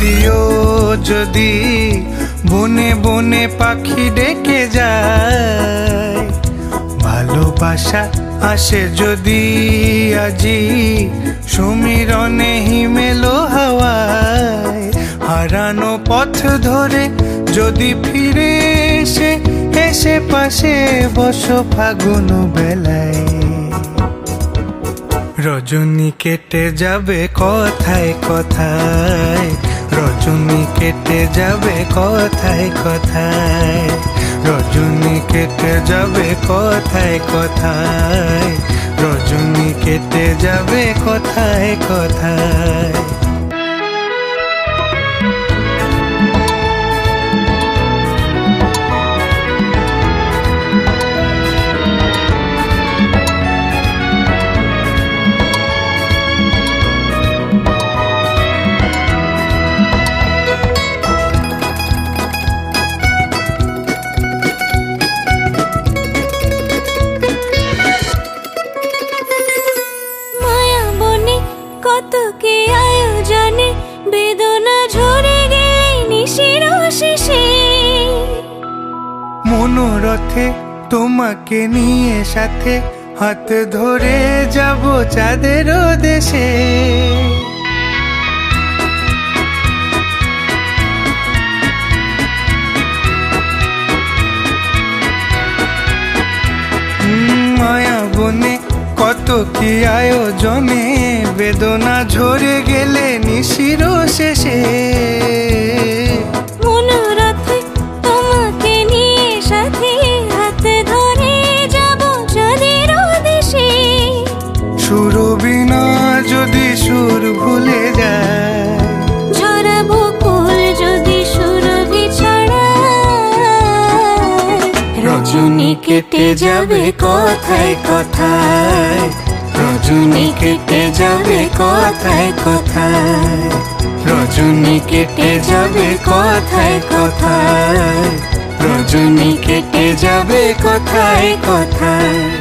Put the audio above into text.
যদিও যদি বনে বনে পাখি ডেকে যায়, ভালোবাসা আসে যদি আজি সমীরণে হিমেলো হাওয়ায়, হারানো পথ ধরে যদি ফিরে এসে এসে পাশে বসো ফাগুন বেলায়। রজনী কেটে যাবে কথায় কথায়, রজনী কেটে যাবে কথায় কথায়, রজনী কেটে যাবে কথায় কথায়, রজনী কেটে যাবে কথায় কথায়। কত কে আয়োজনে বেদনা ঝরে গেলে নিশির শেষে, মনোরথে তোমাকে নিয়ে সাথে হাত ধরে যাব চাঁদের দেশে। মায়া বনে কত কি আয়োজনে বেদনা ঝরে গেলে নিশির শেষে, মনোরথে তোমাকে নিয়ে সাথে হাত ধরে যাব চাঁদের দেশে। সুরবিনা যদি সুর ভুলে যায়, ঝরাবো ফুল যদি সুরভি ছড়ায়, রজনী কেটে যাবে কথায় কথায়, রজনী কেটে যাবে কথায় কথায়, রজনী কেটে যাবে কথায় কথায়, রজনী কেটে যাবে কথায় কথায়।